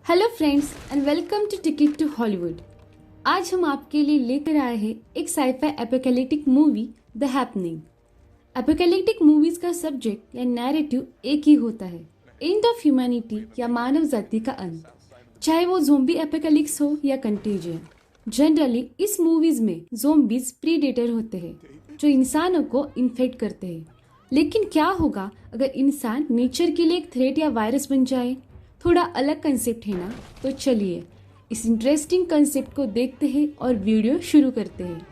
Hello friends and welcome to ticket to Hollywood. आज हम आपके लिए लेकर आए हैं एक sci fi apocalyptic movie the happening. Apocalyptic movies का सब्जेक्ट या नैरेटिव एक ही होता है, एंड ऑफ ह्यूमैनिटी या मानव जाति का अंत, चाहे वो ज़ोंबी एपोकैलिप्स हो या कंटेजियन। जनरली इस मूवीज में ज़ोंबीज प्रीडेटर होते हैं जो इंसानों को इन्फेक्ट करते हैं। लेकिन क्या होगा अगर इंसान नेचर के लिए एक थ्रेट या वायरस बन जाए? थोड़ा अलग कंसेप्ट है ना, तो चलिए इस इंटरेस्टिंग कंसेप्ट को देखते हैं और वीडियो शुरू करते हैं।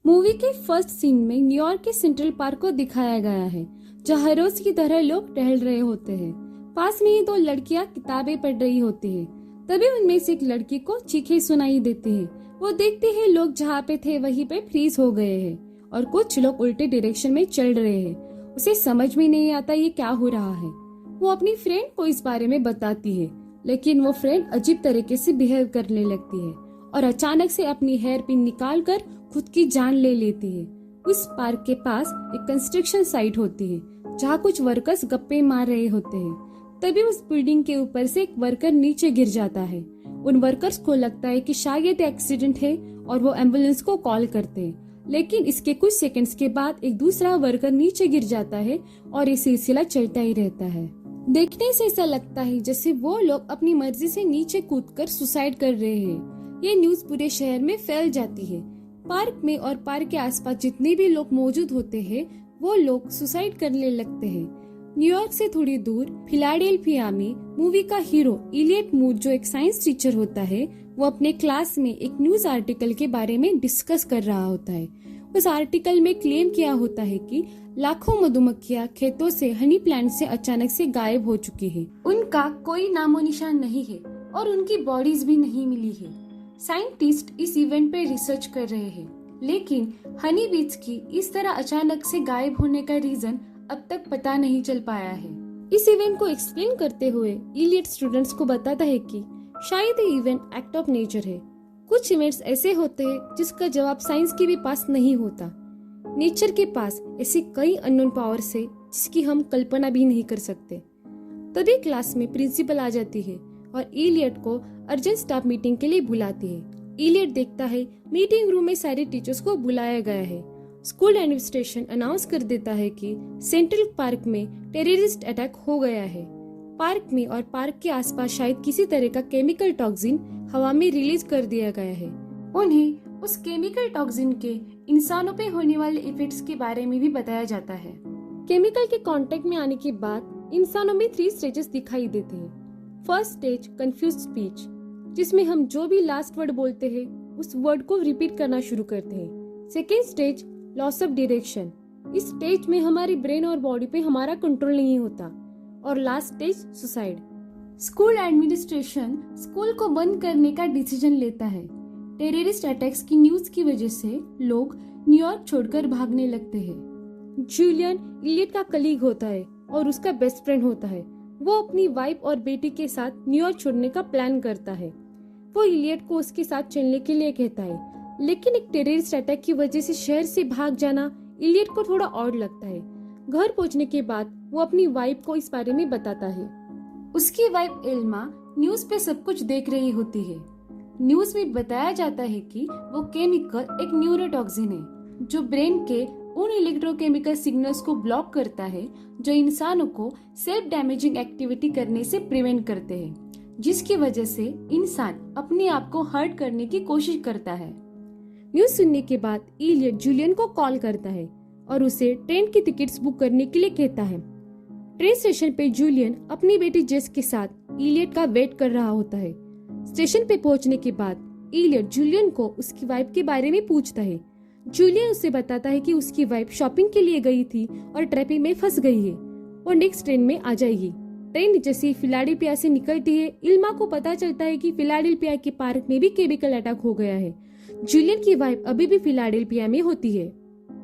मूवी के फर्स्ट सीन में न्यूयॉर्क के सेंट्रल पार्क को दिखाया गया है, जहाँ हर रोज की तरह लोग टहल रहे होते हैं। पास में ही दो लड़कियां किताबें पढ़ रही होती हैं। तभी उनमें से एक लड़की को चीखें सुनाई देती हैं। वो देखते हैं लोग जहाँ पे थे वहीं पे फ्रीज हो गए हैं और कुछ लोग उल्टे डायरेक्शन में चल रहे हैं। उसे समझ में नहीं आता ये क्या हो रहा है। वो अपनी फ्रेंड को इस बारे में बताती है, लेकिन वो फ्रेंड अजीब तरीके से बिहेव करने लगती है और अचानक से अपनी हेयर पिन निकाल कर खुद की जान ले लेती है। उस पार्क के पास एक कंस्ट्रक्शन साइट होती है जहाँ कुछ वर्कर्स गप्पे मार रहे होते हैं। तभी उस बिल्डिंग के ऊपर से एक वर्कर नीचे गिर जाता है। उन वर्कर्स को लगता है कि शायद एक्सीडेंट है और वो एम्बुलेंस को कॉल करते हैं। लेकिन इसके कुछ सेकंड्स के बाद एक दूसरा वर्कर नीचे गिर जाता है और ये सिलसिला चलता ही रहता है। देखने से ऐसा लगता है जैसे वो लोग अपनी मर्जी से नीचे कूदकर सुसाइड कर रहे हैं। ये न्यूज पूरे शहर में फैल जाती है। पार्क में और पार्क के आसपास जितने भी लोग मौजूद होते हैं वो लोग सुसाइड करने लगते हैं। न्यूयॉर्क से थोड़ी दूर फिलाडेल्फिया में मूवी का हीरो इलियट मूर, जो एक साइंस टीचर होता है, वो अपने क्लास में एक न्यूज आर्टिकल के बारे में डिस्कस कर रहा होता है। उस आर्टिकल में क्लेम किया होता है कि लाखों मधुमक्खियां खेतों से हनी प्लांट से अचानक से गायब हो चुकी है। उनका कोई नामो निशान नहीं है और उनकी बॉडीज भी नहीं मिली है। साइंटिस्ट इस इवेंट पे रिसर्च कर रहे हैं, लेकिन हनी बीज की इस तरह अचानक से गायब होने का रीजन अब तक पता नहीं चल पाया है। इस इवेंट को एक्सप्लेन करते हुए इलियट स्टूडेंट्स को बताता है कि शायद ये इवेंट एक्ट ऑफ नेचर है। कुछ इवेंट्स ऐसे होते हैं जिसका जवाब साइंस के भी पास नहीं होता। नेचर के पास ऐसी कई अननोन पावर्स है जिसकी हम कल्पना भी नहीं कर सकते। तभी क्लास में प्रिंसिपल आ जाती है और इलियट को अर्जेंट स्टाफ मीटिंग के लिए बुलाती है। इलियट देखता है मीटिंग रूम में सारे टीचर्स को बुलाया गया है। स्कूल एडमिनिस्ट्रेशन अनाउंस कर देता है कि सेंट्रल पार्क में टेररिस्ट अटैक हो गया है। पार्क में और पार्क के आसपास शायद किसी तरह का केमिकल टॉक्सिन हवा में रिलीज कर दिया गया है। उन्हें उस केमिकल टॉक्सिन के इंसानों पे होने वाले इफेक्ट्स के बारे में भी बताया जाता है। केमिकल के कांटेक्ट में आने के बाद इंसानों में 3 स्टेजेस दिखाई देते हैं। फर्स्ट स्टेज कंफ्यूज स्पीच, जिसमें हम जो भी लास्ट वर्ड बोलते हैं उस वर्ड को रिपीट करना शुरू करते हैं। Second stage loss of direction, इस स्टेज में हमारी ब्रेन और बॉडी पे हमारा कंट्रोल नहीं होता। और last stage suicide. School administration school को बंद करने का डिसीजन लेता है। टेररिस्ट अटैक्स की न्यूज की वजह से लोग न्यूयॉर्क छोड़कर भागने लगते हैं। जूलियन इलियट का कलीग होता है और उसका बेस्ट फ्रेंड होता है। वो अपनी वाइफ और बेटी के साथ न्यूयॉर्क छोड़ने का प्लान करता है। वो इलियट को उसके साथ चलने के लिए कहता है, लेकिन एक टेररिस्ट अटैक की वजह से शहर से भाग जाना इलियट को थोड़ा ऑड लगता है। घर पहुंचने के बाद वो अपनी वाइफ को इस बारे में बताता है। उसकी वाइफ एल्मा न्यूज पे सब कुछ देख रही होती है। न्यूज में बताया जाता है कि वो केमिकल एक न्यूरोटॉक्सिन है जो ब्रेन के उन इलेक्ट्रोकेमिकल सिग्नल्स को ब्लॉक करता है जो इंसानों को सेल्फ डैमेजिंग एक्टिविटी करने से प्रिवेंट करते हैं, जिसकी वजह से इंसान अपने आप को हर्ट करने की कोशिश करता है। न्यूज सुनने के बाद इलियट जूलियन को कॉल करता है और उसे ट्रेन की टिकट्स बुक करने के लिए कहता है। ट्रेन स्टेशन पे जूलियन अपनी बेटी जेस के साथ इलियट का वेट कर रहा होता है। स्टेशन पे पहुंचने के बाद इलियट जूलियन को उसकी वाइफ के बारे में पूछता है। जूलियन उसे बताता है कि उसकी वाइफ शॉपिंग के लिए गई थी और ट्रैफिक में फंस गई है और नेक्स्ट ट्रेन में आ जाएगी। ट्रेन जैसे फिलाडेल्फिया से निकलती है, इल्मा को पता चलता है कि फिलाडेल्फिया के पार्क में भी केमिकल अटैक हो गया है। जूलियन की वाइफ अभी भी फिलाडेल्फिया में होती है।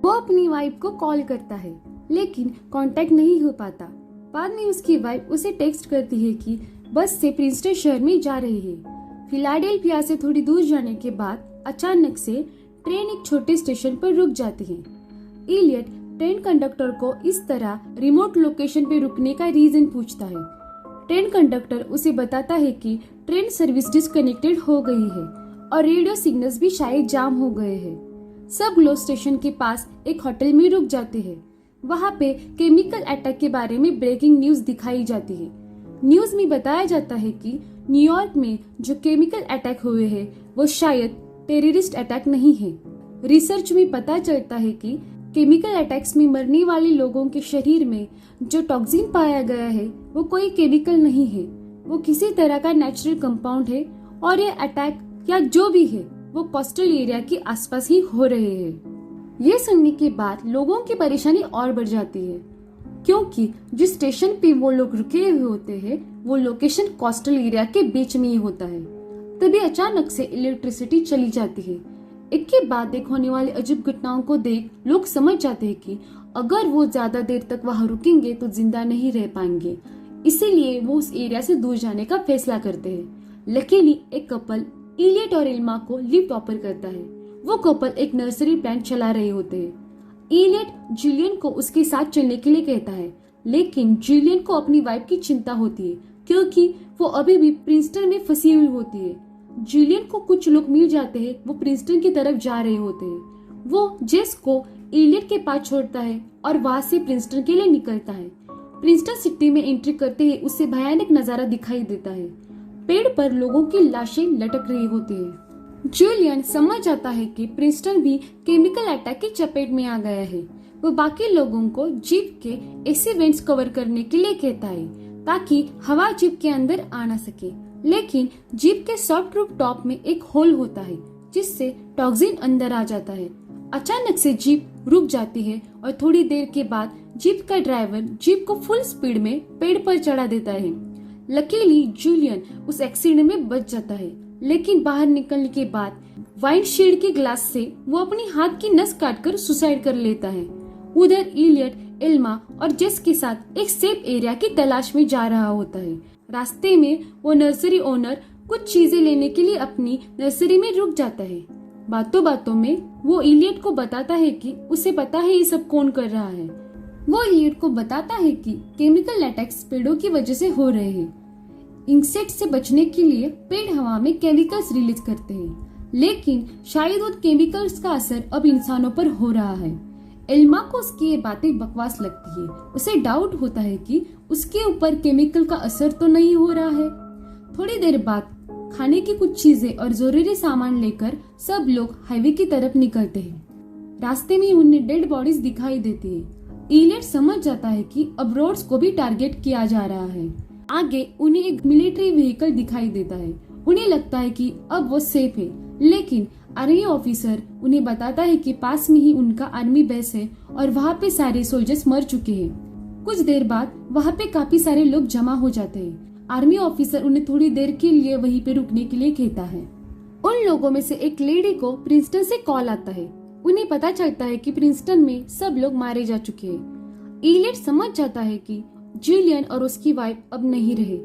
वो अपनी वाइफ को कॉल करता है लेकिन कांटेक्ट नहीं हो पाता। बाद में उसकी वाइफ उसे टेक्स्ट करती है कि बस से प्रिंसटन शहर में जा रही है। फिलाडेल्फिया से थोड़ी दूर जाने के बाद अचानक से ट्रेन एक छोटे स्टेशन पर रुक जाती है। इलियट ट्रेन कंडक्टर को इस तरह रिमोट लोकेशन पे रुकने का रीजन पूछता है। ट्रेन कंडक्टर उसे बताता है कि ट्रेन सर्विस डिस्कनेक्टेड हो गई है और रेडियो सिग्नल्स भी शायद जाम हो गए हैं। सब लोग स्टेशन के पास एक होटल में रुक जाते हैं। वहाँ पे केमिकल अटैक के बारे में ब्रेकिंग न्यूज दिखाई जाती है। न्यूज में बताया जाता है कि न्यूयॉर्क में जो केमिकल अटैक हुए हैं वो शायद टेररिस्ट अटैक नहीं है। रिसर्च में पता चलता है कि केमिकल अटैक्स में मरने वाले लोगों के शरीर में जो टॉक्सिन पाया गया है वो कोई केमिकल नहीं है, वो किसी तरह का नेचुरल कंपाउंड है और ये अटैक या जो भी है वो कोस्टल एरिया के आसपास ही हो रहे हैं। ये सुनने के बाद लोगों की परेशानी और बढ़ जाती है क्योंकि जिस स्टेशन पे वो लोग रुके हुए होते हैं वो लोकेशन कोस्टल एरिया के बीच में ही होता है। तभी अचानक से इलेक्ट्रिसिटी चली जाती है। एक के बाद एक होने वाली अजीब घटनाओं को देख लोग समझ जाते हैं कि अगर वो ज्यादा देर तक वहाँ रुकेंगे तो जिंदा नहीं रह पाएंगे, इसीलिए वो उस एरिया से दूर जाने का फैसला करते हैं। लकीली एक कपल इलियट और इल्मा को लिफ्ट ऑफर करता है। वो कपल एक नर्सरी प्लांट चला रहे होते हैं। इलियट जूलियन को उसके साथ चलने के लिए कहता है लेकिन जूलियन को अपनी वाइफ की चिंता होती है क्योंकि वो अभी भी प्रिंसटन में फंसी हुई होती है। जूलियन को कुछ लोग मिल जाते हैं, वो प्रिंसटन की तरफ जा रहे होते हैं। वो जेस को इलियट के पास छोड़ता है और वहां से प्रिंसटन के लिए निकलता है। प्रिंसटन सिटी में एंट्री करते ही उससे भयानक नजारा दिखाई देता है। पेड़ पर लोगों की लाशें लटक रही होती है। जूलियन समझ जाता है कि प्रिंसटन भी केमिकल अटैक की चपेट में आ गया है। वो बाकी लोगों को जीप के ऐसे वेंट्स कवर करने के लिए कहता है ताकि हवा जीप के अंदर आ ना सके, लेकिन जीप के सॉफ्ट रूफ टॉप में एक होल होता है जिससे टॉक्सिन अंदर आ जाता है। अचानक से जीप रुक जाती है और थोड़ी देर के बाद जीप का ड्राइवर जीप को फुल स्पीड में पेड़ पर चढ़ा देता है। लकीली जूलियन उस एक्सीडेंट में बच जाता है, लेकिन बाहर निकलने के बाद वाइंडशील्ड के ग्लास से वो अपनी हाथ की नस काटकर सुसाइड कर लेता है। उधर इलियट, इल्मा और जेस के साथ एक सेफ एरिया की तलाश में जा रहा होता है। रास्ते में वो नर्सरी ओनर कुछ चीजें लेने के लिए अपनी नर्सरी में रुक जाता है। बातों बातों में वो इलियट को बताता है कि उसे पता है ये सब कौन कर रहा है। वो इलियट को बताता है कि केमिकल अटैक्स पेड़ों की वजह से हो रहे हैं। इंसेक्ट से बचने के लिए पेड़ हवा में केमिकल्स रिलीज करते हैं, लेकिन शायद उन केमिकल्स का असर अब इंसानों पर हो रहा है। एल्मा को उसकी ये बातें बकवास लगती है। उसे डाउट होता है कि उसके ऊपर केमिकल का असर तो नहीं हो रहा है। थोड़ी देर बाद खाने की कुछ चीजें और जरूरी सामान लेकर सब लोग हाईवे की तरफ निकलते हैं। रास्ते में उन्हें डेड बॉडीज दिखाई देती है। इलियट समझ जाता है कि अब रोड्स को भी टारगेट किया जा रहा है। आगे उन्हें एक मिलिट्री व्हीकल दिखाई देता है। उन्हें लगता है कि अब वो सेफ है, लेकिन आर्मी ऑफिसर उन्हें बताता है कि पास में ही उनका आर्मी बेस है और वहाँ पे सारे सोल्जर्स मर चुके हैं। कुछ देर बाद वहाँ पे काफी सारे लोग जमा हो जाते हैं। आर्मी ऑफिसर उन्हें थोड़ी देर के लिए वहीं पे रुकने के लिए कहता है। उन लोगों में से एक लेडी को प्रिंसटन से कॉल आता है। उन्हें पता चलता है कि प्रिंसटन में सब लोग मारे जा चुके हैं। इलियट समझ जाता है कि जूलियन और उसकी वाइफ अब नहीं रहे।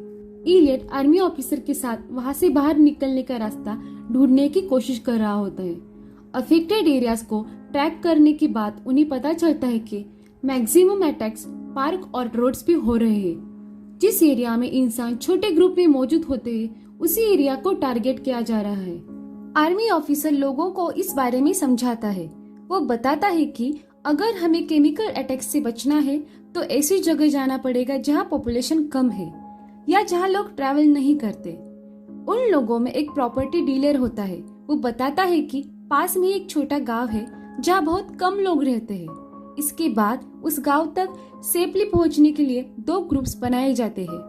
इलियट आर्मी ऑफिसर के साथ वहां से बाहर निकलने का रास्ता ढूंढने की कोशिश कर रहा होता है। अफेक्टेड एरियाज को ट्रैक करने के बाद उन्हें पता चलता है कि मैक्सिमम अटैक्स पार्क और रोड्स पे हो रहे हैं। जिस एरिया में इंसान छोटे ग्रुप में मौजूद होते हैं उसी एरिया को टारगेट किया जा रहा है। आर्मी ऑफिसर लोगों को इस बारे में समझाता है। वो बताता है कि अगर हमें केमिकल अटैक से बचना है तो ऐसी जगह जाना पड़ेगा जहाँ पॉपुलेशन कम है या जहाँ लोग ट्रैवल नहीं करते। उन लोगों में एक प्रॉपर्टी डीलर होता है। वो बताता है कि पास में एक छोटा गांव है जहाँ बहुत कम लोग रहते हैं। इसके बाद उस गांव तक सेफली पहुंचने के लिए 2 ग्रुप्स बनाए जाते हैं।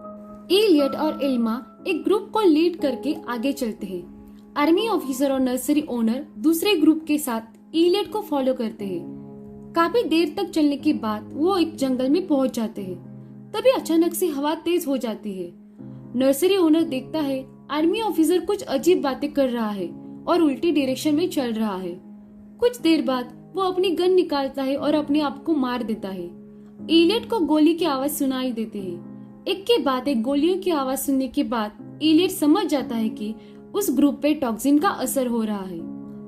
इलियट और इल्मा एक ग्रुप को लीड करके आगे चलते हैं। आर्मी ऑफिसर और नर्सरी ओनर दूसरे ग्रुप के साथ इलियट को फॉलो करते हैं। काफी देर तक चलने के बाद वो एक जंगल में पहुंच जाते हैं। तभी अचानक से हवा तेज हो जाती है। नर्सरी ओनर देखता है आर्मी ऑफिसर कुछ अजीब बातें कर रहा है। और उल्टी डायरेक्शन में चल रहा है। कुछ देर बाद वो अपनी गन निकालता है और अपने आप को मार देता है। इलियट को गोली की आवाज सुनाई देती है। एक के बाद एक गोलियों की आवाज सुनने के बाद इलियट समझ जाता है कि उस ग्रुप पे टॉक्सिन का असर हो रहा है,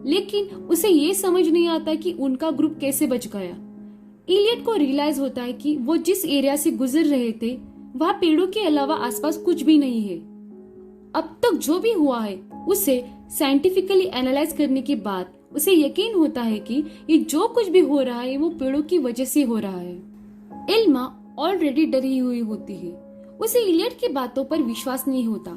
लेकिन उसे ये समझ नहीं आता कि उनका ग्रुप कैसे बच गया। इलियट को रियलाइज होता है कि वो जिस एरिया से गुजर रहे थे वहाँ पेड़ों के अलावा आसपास कुछ भी नहीं है। अब तक जो भी हुआ है उसे साइंटिफिकली एनालाइज करने के बाद उसे यकीन होता है कि ये जो कुछ भी हो रहा है वो पेड़ों की वजह से हो रहा है। एल्मा ऑलरेडी डरी हुई होती है। उसे इलियट की बातों पर विश्वास नहीं होता।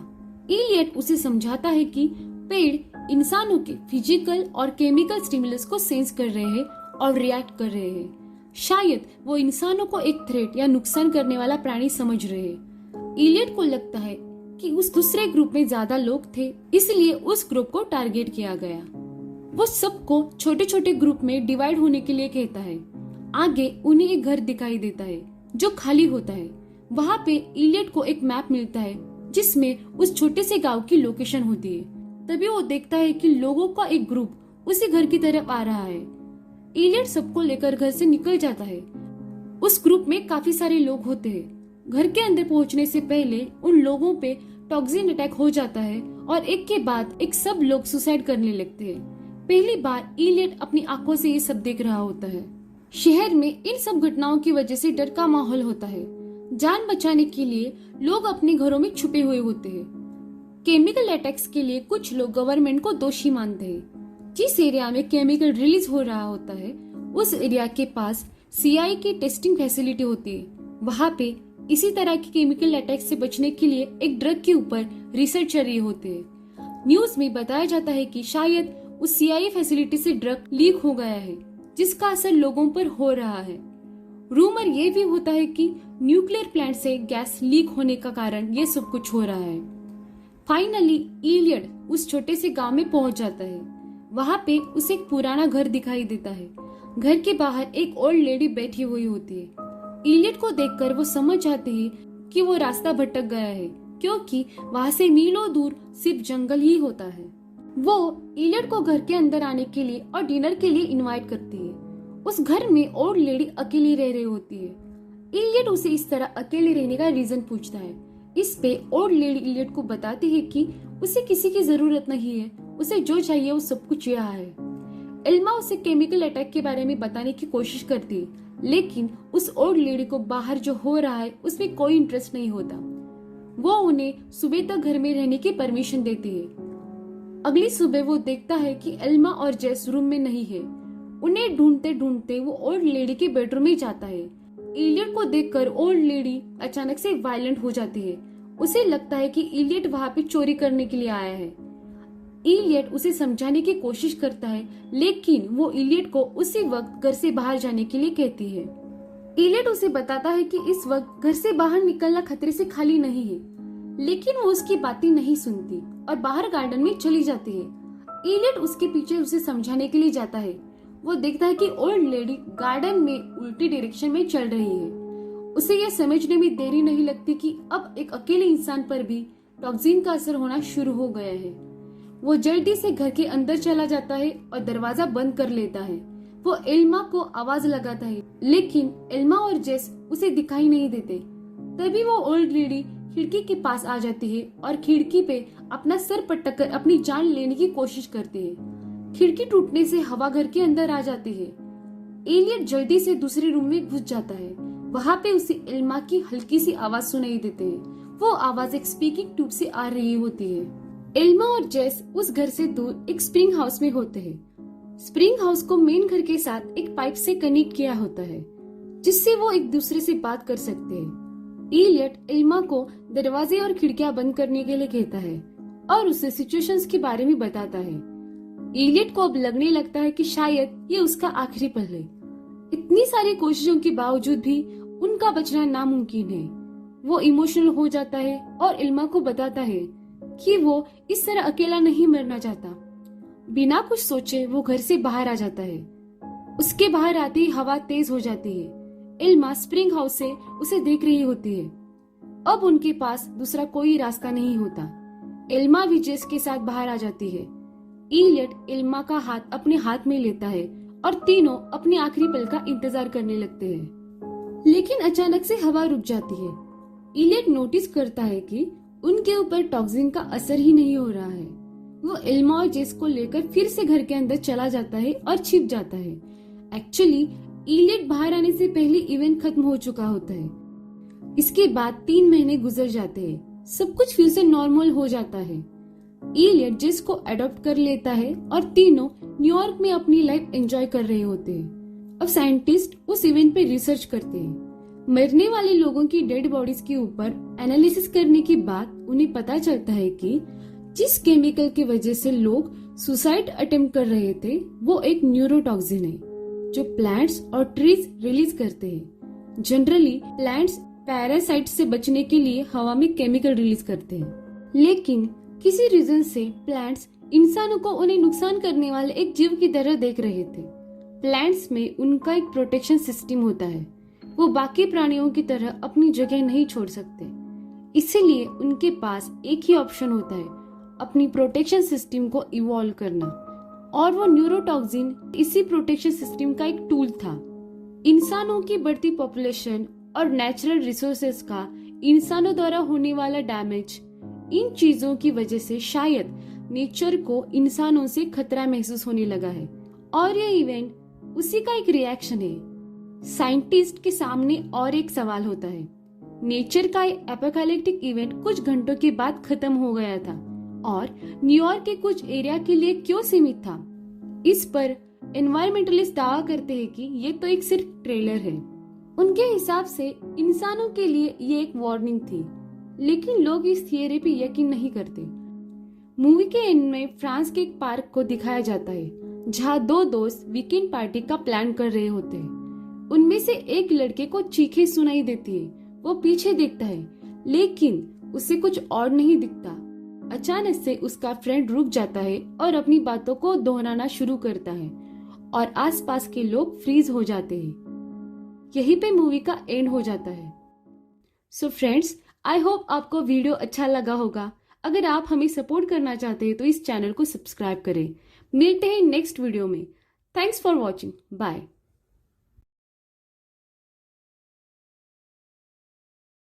इलियट उसे समझाता है कि पेड़ इंसानों के फिजिकल और केमिकल स्टिमुलस को सेंस कर रहे हैं और रिएक्ट कर रहे हैं। शायद वो इंसानों को एक थ्रेट या नुकसान करने वाला प्राणी समझ रहे हैं। इलियट को लगता है कि उस दूसरे ग्रुप में ज्यादा लोग थे, इसलिए उस ग्रुप को टारगेट किया गया। वो सबको छोटे छोटे ग्रुप में डिवाइड होने के लिए कहता है। आगे उन्हें एक घर दिखाई देता है जो खाली होता है। वहाँ पे इलियट को एक मैप मिलता है जिसमें उस छोटे से गांव की लोकेशन होती है। तभी वो देखता है कि लोगों का एक ग्रुप उसी घर की तरफ आ रहा है। इलियट सबको लेकर घर से निकल जाता है। उस ग्रुप में काफी सारे लोग होते हैं। घर के अंदर पहुंचने से पहले उन लोगों पे टॉक्सिन अटैक हो जाता है और एक के बाद एक सब लोग सुसाइड करने लगते हैं। पहली बार इलियट अपनी आंखों से ये सब देख रहा होता है। शहर में इन सब घटनाओं की वजह से डर का माहौल होता है। जान बचाने के लिए लोग अपने घरों में छुपे हुए होते हैं। केमिकल अटैक्स के लिए कुछ लोग गवर्नमेंट को दोषी मानते हैं। जिस एरिया में केमिकल रिलीज हो रहा होता है उस एरिया के पास सीआई की टेस्टिंग फैसिलिटी होती है। वहाँ पे इसी तरह के केमिकल अटैक से बचने के लिए एक ड्रग के ऊपर रिसर्च चल रही होती है। न्यूज में बताया जाता है कि शायद उस सीआई फैसिलिटी से ड्रग लीक हो गया है जिसका असर लोगों पर हो रहा है। रूमर ये भी होता है कि न्यूक्लियर प्लांट से गैस लीक होने का कारण ये सब कुछ हो रहा है। फाइनली इलियट उस छोटे से गांव में पहुंच जाता है। वहाँ पे उसे एक पुराना घर दिखाई देता है। घर के बाहर एक ओल्ड लेडी बैठी हुई होती है। इलियट को देखकर वो समझ जाती है कि वो रास्ता भटक गया है, क्योंकि वहाँ से मीलों दूर सिर्फ जंगल ही होता है। वो इलियट को घर के अंदर आने के लिए और डिनर के लिए इनवाइट करती है। उस घर में ओल्ड लेडी अकेली रह रही होती है। इलियट उसे इस तरह अकेले रहने का रीजन पूछता है। इस पे ओल्ड लेडी इलियट को बताती है कि उसे किसी की जरूरत नहीं है, उसे जो चाहिए वो सब कुछ यहाँ है। एल्मा उसे केमिकल अटैक के बारे में बताने की कोशिश करती है, लेकिन उस ओल्ड लेडी को बाहर जो हो रहा है उसमें कोई इंटरेस्ट नहीं होता। वो उन्हें सुबह तक घर में रहने की परमिशन देती है। अगली सुबह वो देखता है कि एल्मा और जेस रूम में नहीं है। उन्हें ढूंढते ढूंढते वो ओल्ड लेडी के बेडरूम में जाता है। इलियट को देखकर ओल्ड लेडी अचानक से वायलेंट हो जाती है। उसे लगता है कि इलियट वहाँ पे चोरी करने के लिए आया है। इलियट उसे समझाने की कोशिश करता है, लेकिन वो इलियट को उसी वक्त घर से बाहर जाने के लिए कहती है। इलियट उसे बताता है कि इस वक्त घर से बाहर निकलना खतरे से खाली नहीं है, लेकिन वो उसकी बातें नहीं सुनती और बाहर गार्डन में चली जाती है। इलियट उसके पीछे उसे समझाने के लिए जाता है। वो देखता है कि ओल्ड लेडी गार्डन में उल्टी डायरेक्शन में चल रही है। उसे यह समझने में देरी नहीं लगती कि अब एक अकेले इंसान पर भी टॉक्सिन का असर होना शुरू हो गया है। वो जल्दी से घर के अंदर चला जाता है और दरवाजा बंद कर लेता है। वो एल्मा को आवाज लगाता है, लेकिन एल्मा और जेस उसे दिखाई नहीं देते। तभी वो ओल्ड लेडी खिड़की के पास आ जाती है और खिड़की पे अपना सर पटक कर अपनी जान लेने की कोशिश करती है। खिड़की टूटने से हवा घर के अंदर आ जाती है। इलियट जल्दी से दूसरे रूम में घुस जाता है। वहाँ पे उसे एल्मा की हल्की सी आवाज सुनाई देती है। वो आवाज एक स्पीकिंग ट्यूब से आ रही होती है। एल्मा और जेस उस घर से दूर एक स्प्रिंग हाउस में होते हैं। स्प्रिंग हाउस को मेन घर के साथ एक पाइप से कनेक्ट किया होता है, जिससे वो एक दूसरे से बात कर सकते हैं। इलियट एल्मा को दरवाजे और खिड़कियां बंद करने के लिए कहता है और उसे सिचुएशंस के बारे में बताता है। इलियट को अब लगने लगता है कि शायद ये उसका आखिरी पल है। इतनी सारी कोशिशों के बावजूद भी उनका बचना नामुमकिन है। वो इमोशनल हो जाता है और इल्मा को बताता है कि वो इस तरह अकेला नहीं मरना चाहता। बिना कुछ सोचे वो घर से बाहर आ जाता है। उसके बाहर आते ही हवा तेज हो जाती है। इल्मा स्प्रिंग हाउस से उसे देख रही होती है। अब उनके पास दूसरा कोई रास्ता नहीं होता। इल्मा भी जेस के साथ बाहर आ जाती है। इलियट इल्मा का हाथ अपने हाथ में लेता है और तीनों अपने आखिरी पल का इंतजार करने लगते हैं। लेकिन अचानक से हवा रुक जाती है। इलियट नोटिस करता है कि उनके ऊपर टॉक्सिन का असर ही नहीं हो रहा है। वो इल्मा और जेस को लेकर फिर से घर के अंदर चला जाता है और छिप जाता है। एक्चुअली इलियट बाहर आने से पहले इवेंट खत्म हो चुका होता है। इसके बाद 3 महीने गुजर जाते हैं। सब कुछ फिर से नॉर्मल हो जाता है। इलियट जेस को अडॉप्ट कर लेता है और तीनों न्यूयॉर्क में अपनी लाइफ एंजॉय कर रहे होते हैं। अब साइंटिस्ट उस इवेंट पे रिसर्च करते हैं। मरने वाले लोगों की डेड बॉडीज के ऊपर एनालिसिस करने के बाद उन्हें पता चलता है कि जिस केमिकल की वजह से लोग सुसाइड अटेम्प्ट कर रहे थे वो एक न्यूरोटॉक्सिन है जो प्लांट्स और ट्रीज रिलीज करते हैं। जनरली प्लांट्स पैरासाइट से बचने के लिए हवा में केमिकल रिलीज करते हैं, लेकिन किसी रीजन से प्लांट्स इंसानों को उन्हें नुकसान करने वाले एक जीव की तरह देख रहे थे। प्लांट्स में उनका एक प्रोटेक्शन सिस्टम होता है। वो बाकी प्राणियों की तरह अपनी जगह नहीं छोड़ सकते, इसीलिए उनके पास एक ही ऑप्शन होता है, अपनी प्रोटेक्शन सिस्टम को इवॉल्व करना। और वो न्यूरोटॉक्सिन इसी प्रोटेक्शन सिस्टम का एक टूल था। इंसानों की बढ़ती पॉपुलेशन और नेचुरल रिसोर्सेज का इंसानों द्वारा होने वाला डैमेज, इन चीजों की वजह से शायद नेचर को इंसानों से खतरा महसूस होने लगा है और यह इवेंट उसी का एक रिएक्शन है। साइंटिस्ट के सामने और एक सवाल होता है। नेचर का एपोकैलिप्टिक इवेंट कुछ घंटों के बाद खत्म हो गया था और न्यूयॉर्क के कुछ एरिया के लिए क्यों सीमित था? इस पर एनवायरमेंटलिस्ट दावा करते हैं कि ये तो एक सिर्फ ट्रेलर है। उनके हिसाब से इंसानों के लिए ये एक वार्निंग थी, लेकिन लोग इस थियरी पे यकीन नहीं करते। मूवी के एंड में फ्रांस के एक पार्क को दिखाया जाता है जहाँ 2 दोस्त वीकेंड पार्टी का प्लान कर रहे होते हैं। उनमें से एक लड़के को चीखें सुनाई देती है। वो पीछे देखता है, लेकिन उसे कुछ और नहीं दिखता। अचानक से उसका फ्रेंड रुक जाता है और अपनी बातों को दोहराना शुरू करता है और आसपास के लोग फ्रीज हो जाते हैं। यहीं पे मूवी का एंड हो जाता है। सो फ्रेंड्स, आई होप आपको वीडियो अच्छा लगा होगा। अगर आप हमें सपोर्ट करना चाहते हैं तो इस चैनल को सब्सक्राइब करें। मिलते हैं नेक्स्ट वीडियो में। Thanks for watching. बाय।